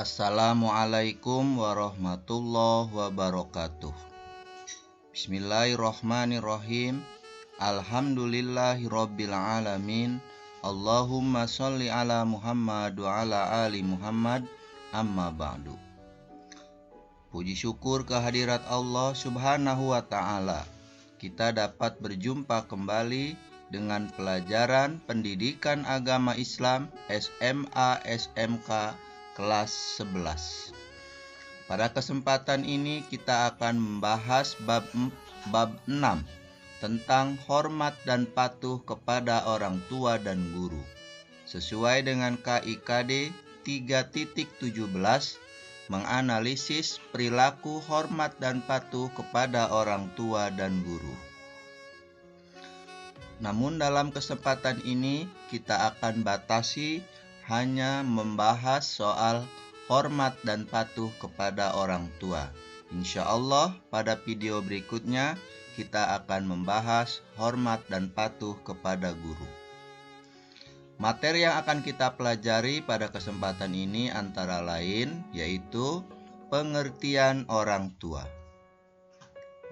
Assalamualaikum warahmatullahi wabarakatuh. Bismillahirrahmanirrahim. Alhamdulillahirabbil alamin. Allahumma sholli ala Muhammad wa ala ali Muhammad. Amma ba'du. Puji syukur kehadirat Allah Subhanahu wa ta'ala. Kita dapat berjumpa kembali dengan pelajaran pendidikan agama Islam SMA SMK kelas 11. Pada kesempatan ini kita akan membahas bab 6 tentang hormat dan patuh kepada orang tua dan guru. Sesuai dengan KIKD 3.17 menganalisis perilaku hormat dan patuh kepada orang tua dan guru. Namun dalam kesempatan ini kita akan batasi hanya membahas soal hormat dan patuh kepada orang tua. Insya Allah pada video berikutnya kita akan membahas hormat dan patuh kepada guru. Materi yang akan kita pelajari pada kesempatan ini antara lain yaitu pengertian orang tua.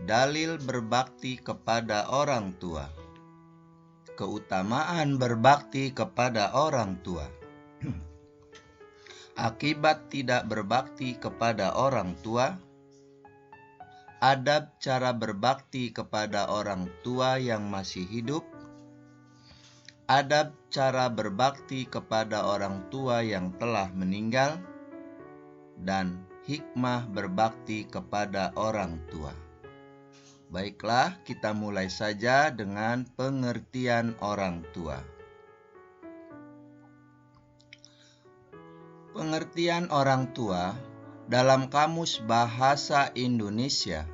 Dalil berbakti kepada orang tua. Keutamaan berbakti kepada orang tua. Akibat tidak berbakti kepada orang tua. Adab cara berbakti kepada orang tua yang masih hidup. Adab cara berbakti kepada orang tua yang telah meninggal. Dan hikmah berbakti kepada orang tua. Baiklah, kita mulai saja dengan pengertian orang tua. Pengertian orang tua dalam Kamus Bahasa Indonesia,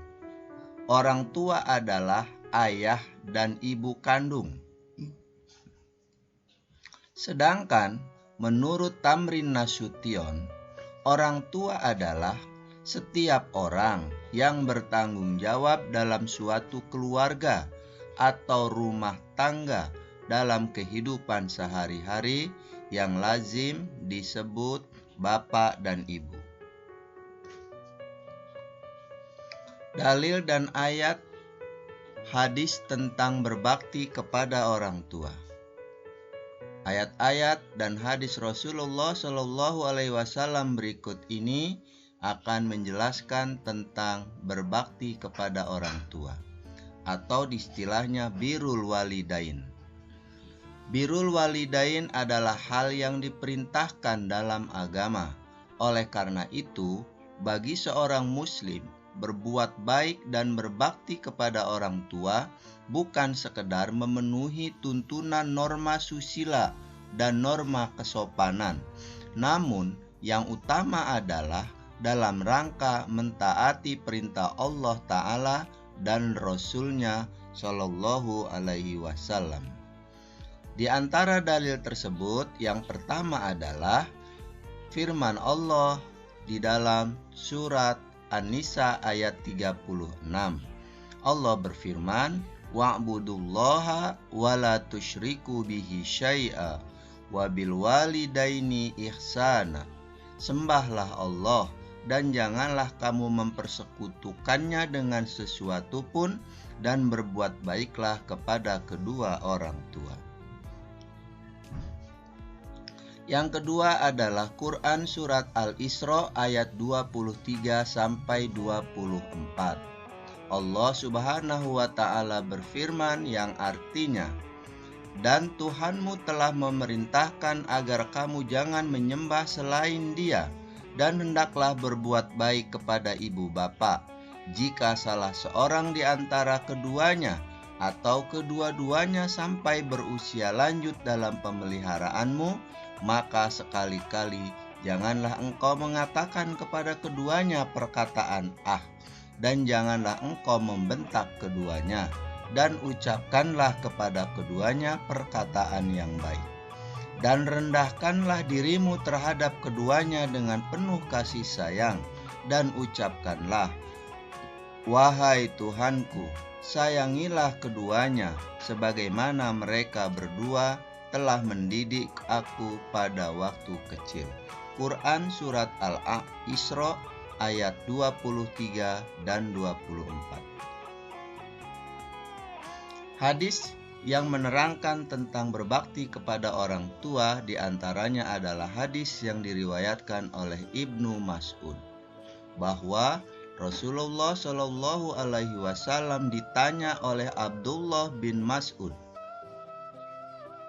orang tua adalah ayah dan ibu kandung. Sedangkan menurut Tamrin Nasution, orang tua adalah setiap orang yang bertanggung jawab dalam suatu keluarga atau rumah tangga dalam kehidupan sehari-hari yang lazim disebut bapak dan ibu. Dalil dan ayat hadis tentang berbakti kepada orang tua. Ayat-ayat dan hadis Rasulullah Shallallahu Alaihi Wasallam berikut ini akan menjelaskan tentang berbakti kepada orang tua, atau istilahnya birrul walidain. Birrul walidain adalah hal yang diperintahkan dalam agama. Oleh karena itu, bagi seorang muslim, berbuat baik dan berbakti kepada orang tua bukan sekedar memenuhi tuntunan norma susila dan norma kesopanan. Namun, yang utama adalah dalam rangka mentaati perintah Allah Ta'ala dan Rasul-Nya Shallallahu Alaihi Wasallam. Di antara dalil tersebut, yang pertama adalah firman Allah di dalam surat An-Nisa ayat 36. Allah berfirman, "Wa'budullaha wa la tusyriku bihi syai'a wa bil walidaini ihsana." Sembahlah Allah dan janganlah kamu mempersekutukannya dengan sesuatu pun, dan berbuat baiklah kepada kedua orang tua. Yang kedua adalah Quran Surat Al-Isra ayat 23-24. Allah Subhanahu wa ta'ala berfirman yang artinya, "Dan Tuhanmu telah memerintahkan agar kamu jangan menyembah selain Dia, dan hendaklah berbuat baik kepada ibu bapa. Jika salah seorang di antara keduanya atau kedua-duanya sampai berusia lanjut dalam pemeliharaanmu, maka sekali-kali janganlah engkau mengatakan kepada keduanya perkataan ah, dan janganlah engkau membentak keduanya, dan ucapkanlah kepada keduanya perkataan yang baik. Dan rendahkanlah dirimu terhadap keduanya dengan penuh kasih sayang, dan ucapkanlah Wahai Tuhanku, sayangilah keduanya, sebagaimana mereka berdua telah mendidik aku pada waktu kecil. Quran Surat Al-Isra ayat 23 dan 24. Hadis yang menerangkan tentang berbakti kepada orang tua diantaranya adalah hadis yang diriwayatkan oleh Ibnu Mas'ud, bahwa Rasulullah Shallallahu Alaihi Wasallam ditanya oleh Abdullah bin Mas'ud,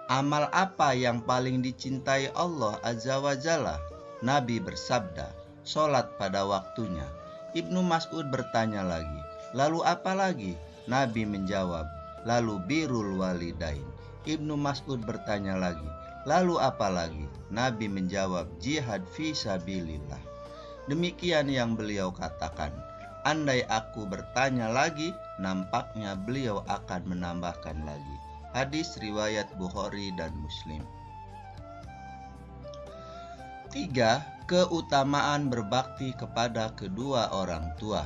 amal apa yang paling dicintai Allah Azza wa Jalla? Nabi bersabda, sholat pada waktunya. Ibnu Mas'ud bertanya lagi, lalu apa lagi? Nabi menjawab, lalu birrul walidain. Ibnu Mas'ud bertanya lagi, lalu apa lagi? Nabi menjawab, jihad fi sabilillah. Demikian yang beliau katakan. Andai aku bertanya lagi, nampaknya beliau akan menambahkan lagi. Hadis riwayat Bukhari dan Muslim. 3. Keutamaan berbakti kepada kedua orang tua.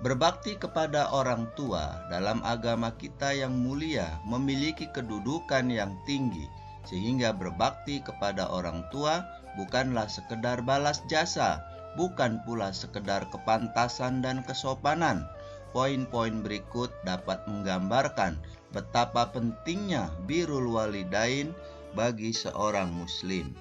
Berbakti kepada orang tua dalam agama kita yang mulia memiliki kedudukan yang tinggi, sehingga berbakti kepada orang tua bukanlah sekedar balas jasa, bukan pula sekedar kepantasan dan kesopanan. Poin-poin berikut dapat menggambarkan betapa pentingnya birrul walidain bagi seorang muslim.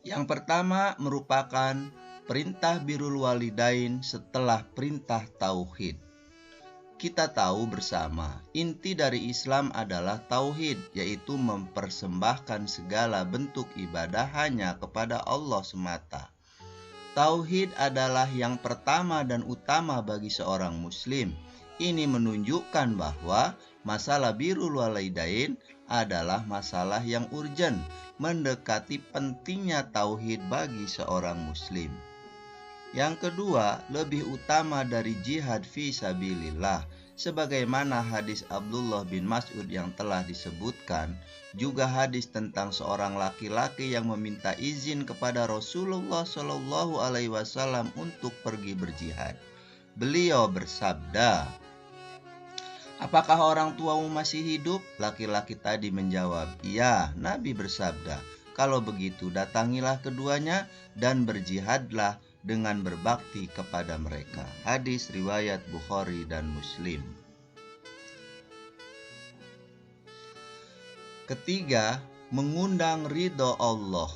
Yang pertama merupakan perintah birrul walidain setelah perintah tauhid. Kita tahu bersama, inti dari Islam adalah tauhid, yaitu mempersembahkan segala bentuk ibadah hanya kepada Allah semata. Tauhid adalah yang pertama dan utama bagi seorang muslim. Ini menunjukkan bahwa masalah birrul walidain adalah masalah yang urgen, mendekati pentingnya tauhid bagi seorang muslim. Yang kedua, lebih utama dari jihad fi sabilillah, sebagaimana hadis Abdullah bin Mas'ud yang telah disebutkan, juga hadis tentang seorang laki-laki yang meminta izin kepada Rasulullah Shallallahu Alaihi Wasallam untuk pergi berjihad. Beliau bersabda, apakah orang tuamu masih hidup? Laki-laki tadi menjawab, iya. Nabi bersabda, kalau begitu datangilah keduanya dan berjihadlah dengan berbakti kepada mereka. Hadis riwayat Bukhari dan Muslim. Ketiga, mengundang ridho Allah.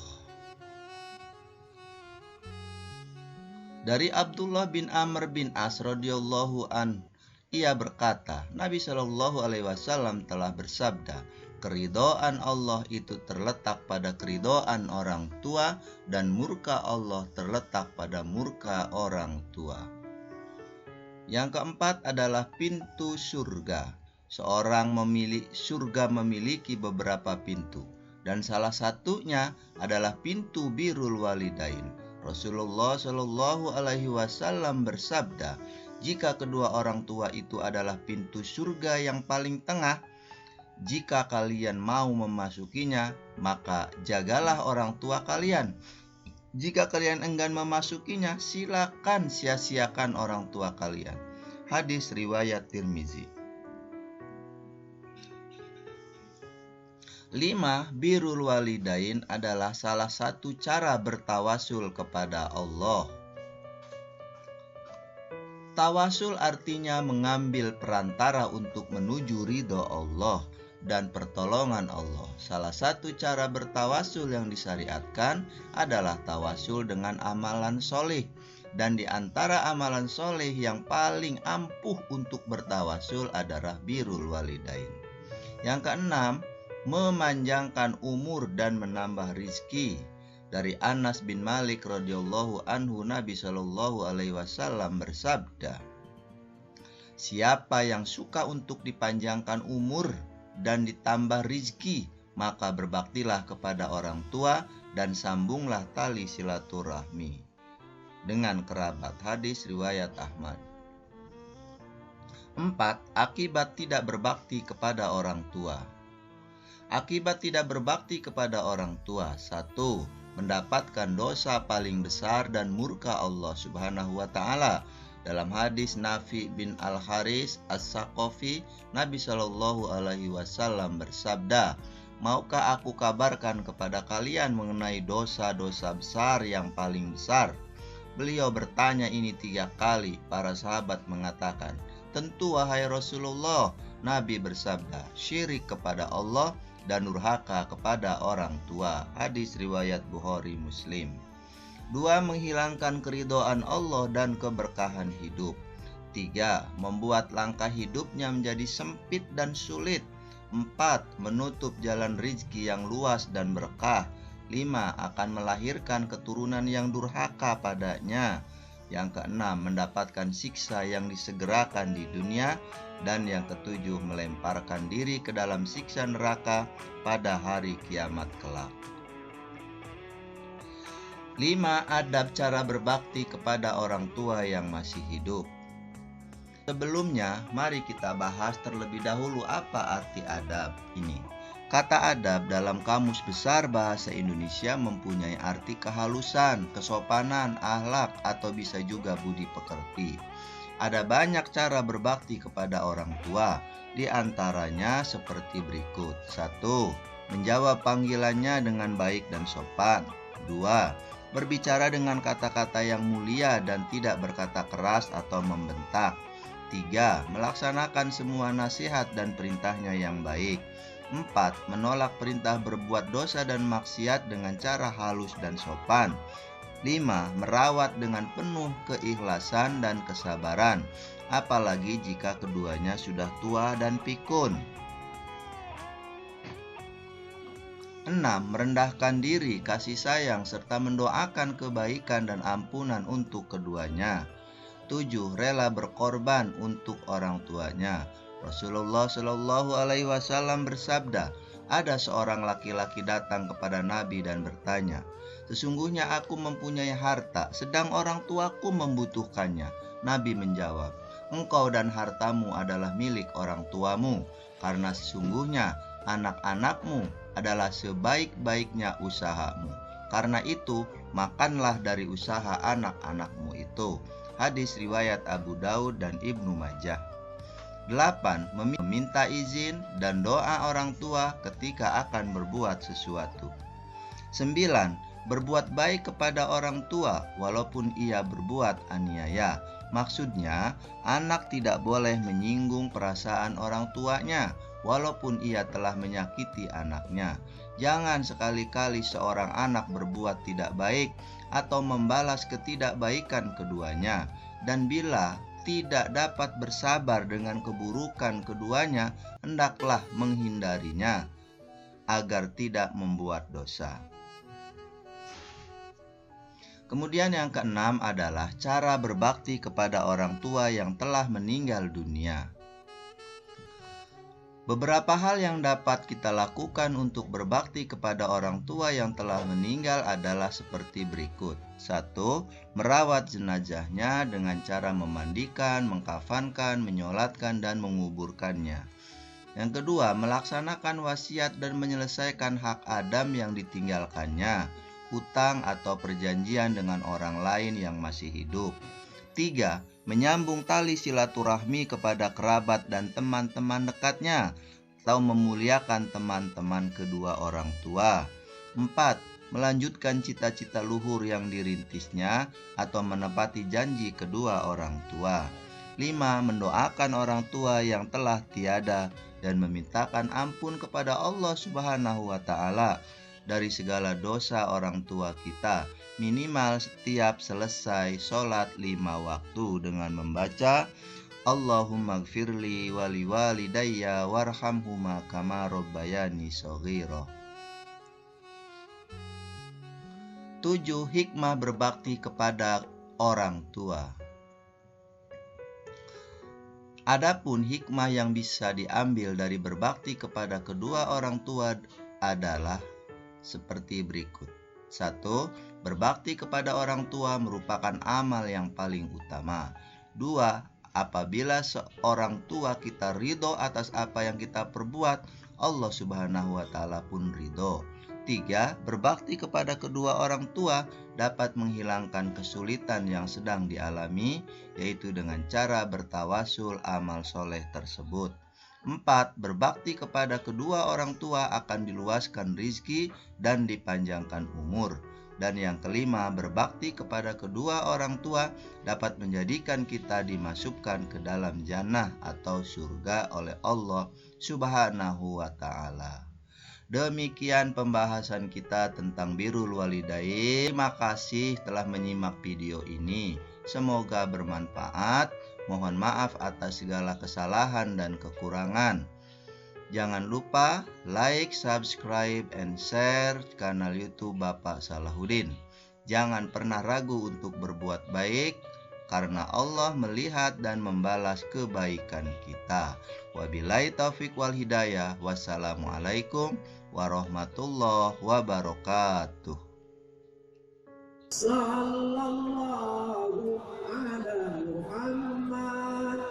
Dari Abdullah bin Amr bin As radhiyallahu an, ia berkata, Nabi Shallallahu Alaihi Wasallam telah bersabda, keridhaan Allah itu terletak pada keridhaan orang tua, dan murka Allah terletak pada murka orang tua. Yang keempat adalah pintu surga. Seorang surga memiliki beberapa pintu, dan salah satunya adalah pintu birrul walidain. Rasulullah Shallallahu Alaihi Wasallam bersabda, jika kedua orang tua itu adalah pintu surga yang paling tengah, jika kalian mau memasukinya, maka jagalah orang tua kalian. Jika kalian enggan memasukinya, silakan sia-siakan orang tua kalian. Hadis riwayat Tirmizi. 5. Birrul walidain adalah salah satu cara bertawasul kepada Allah. Tawasul artinya mengambil perantara untuk menuju ridho Allah dan pertolongan Allah. Salah satu cara bertawasul yang disyariatkan adalah tawasul dengan amalan soleh. Dan di antara amalan soleh yang paling ampuh untuk bertawasul adalah birrul walidain. Yang keenam, memanjangkan umur dan menambah rizki. Dari Anas bin Malik radhiyallahu anhu, Nabi Shallallahu Alaihi Wasallam bersabda, siapa yang suka untuk dipanjangkan umur dan ditambah rizki, maka berbaktilah kepada orang tua dan sambunglah tali silaturahmi dengan kerabat. Hadis riwayat Ahmad. 4. Akibat tidak berbakti kepada orang tua. Akibat tidak berbakti kepada orang tua. 1. mendapatkan dosa paling besar dan murka Allah Subhanahu wa taala. Dalam hadis Nafi bin Al-Haris As-Saqafi, Nabi Shallallahu alaihi wasallam bersabda, "Maukah aku kabarkan kepada kalian mengenai dosa-dosa besar yang paling besar?" Beliau bertanya ini 3 kali. Para sahabat mengatakan, "Tentu wahai Rasulullah." Nabi bersabda, "Syirik kepada Allah dan durhaka kepada orang tua." Hadis riwayat Bukhari Muslim. 2. Menghilangkan keridhaan Allah dan keberkahan hidup. 3. Membuat langkah hidupnya menjadi sempit dan sulit. 4. Menutup jalan rizki yang luas dan berkah. 5. Akan melahirkan keturunan yang durhaka padanya. Yang ke-6, mendapatkan siksa yang disegerakan di dunia. Dan yang ke-7, melemparkan diri ke dalam siksa neraka pada hari kiamat kelak. 5. Adab cara berbakti kepada orang tua yang masih hidup. Sebelumnya, mari kita bahas terlebih dahulu apa arti adab ini. Kata adab dalam Kamus Besar Bahasa Indonesia mempunyai arti kehalusan, kesopanan, akhlak, atau bisa juga budi pekerti. Ada banyak cara berbakti kepada orang tua, di antaranya seperti berikut. 1. Menjawab panggilannya dengan baik dan sopan. 2. Berbicara dengan kata-kata yang mulia dan tidak berkata keras atau membentak. 3. Melaksanakan semua nasihat dan perintahnya yang baik. 4. Menolak perintah berbuat dosa dan maksiat dengan cara halus dan sopan. 5. Merawat dengan penuh keikhlasan dan kesabaran, apalagi jika keduanya sudah tua dan pikun. 6. Merendahkan diri, kasih sayang, serta mendoakan kebaikan dan ampunan untuk keduanya. 7. Rela berkorban untuk orang tuanya. Rasulullah Shallallahu alaihi wasallam bersabda, ada seorang laki-laki datang kepada Nabi dan bertanya, "Sesungguhnya aku mempunyai harta, sedang orang tuaku membutuhkannya." Nabi menjawab, "Engkau dan hartamu adalah milik orang tuamu, karena sesungguhnya anak-anakmu adalah sebaik-baiknya usahamu. Karena itu, makanlah dari usaha anak-anakmu itu." Hadis riwayat Abu Daud dan Ibnu Majah. 8. Meminta izin dan doa orang tua ketika akan berbuat sesuatu. 9. Berbuat baik kepada orang tua walaupun ia berbuat aniaya. Maksudnya, anak tidak boleh menyinggung perasaan orang tuanya walaupun ia telah menyakiti anaknya. Jangan sekali-kali seorang anak berbuat tidak baik atau membalas ketidakbaikan keduanya. Dan bila tidak dapat bersabar dengan keburukan keduanya, hendaklah menghindarinya agar tidak membuat dosa. Kemudian yang ke-6 adalah cara berbakti kepada orang tua yang telah meninggal dunia. Beberapa hal yang dapat kita lakukan untuk berbakti kepada orang tua yang telah meninggal adalah seperti berikut. 1. Merawat jenazahnya dengan cara memandikan, mengkafankan, menyolatkan, dan menguburkannya. Yang kedua, melaksanakan wasiat dan menyelesaikan hak Adam yang ditinggalkannya, hutang atau perjanjian dengan orang lain yang masih hidup. 3. Menyambung tali silaturahmi kepada kerabat dan teman-teman dekatnya, atau memuliakan teman-teman kedua orang tua. 4. Melanjutkan cita-cita luhur yang dirintisnya atau menepati janji kedua orang tua. 5. Mendoakan orang tua yang telah tiada dan memintakan ampun kepada Allah Subhanahu wa taala dari segala dosa orang tua kita, minimal setiap selesai sholat 5 waktu dengan membaca Allahumma gfirli wali walidayya warhamhuma kama rabbayani shaghira. 7. Hikmah berbakti kepada orang tua. Adapun hikmah yang bisa diambil dari berbakti kepada kedua orang tua adalah seperti berikut. 1. Berbakti kepada orang tua merupakan amal yang paling utama. 2. Apabila seorang tua kita ridho atas apa yang kita perbuat, Allah Subhanahu wa ta'ala pun ridho. 3. Berbakti kepada kedua orang tua dapat menghilangkan kesulitan yang sedang dialami, yaitu dengan cara bertawasul amal soleh tersebut. 4. Berbakti kepada kedua orang tua akan diluaskan rizki dan dipanjangkan umur. Dan yang kelima, berbakti kepada kedua orang tua dapat menjadikan kita dimasukkan ke dalam jannah atau surga oleh Allah Subhanahu wa ta'ala. Demikian pembahasan kita tentang birrul walidain. Terima kasih telah menyimak video ini. Semoga bermanfaat. Mohon maaf atas segala kesalahan dan kekurangan. Jangan lupa like, subscribe, and share kanal YouTube Bapak Salahuddin. Jangan pernah ragu untuk berbuat baik, karena Allah melihat dan membalas kebaikan kita. Wabillahi taufik wal hidayah. Wassalamualaikum warahmatullahi wabarakatuh. Sallallahu ala Muhammad.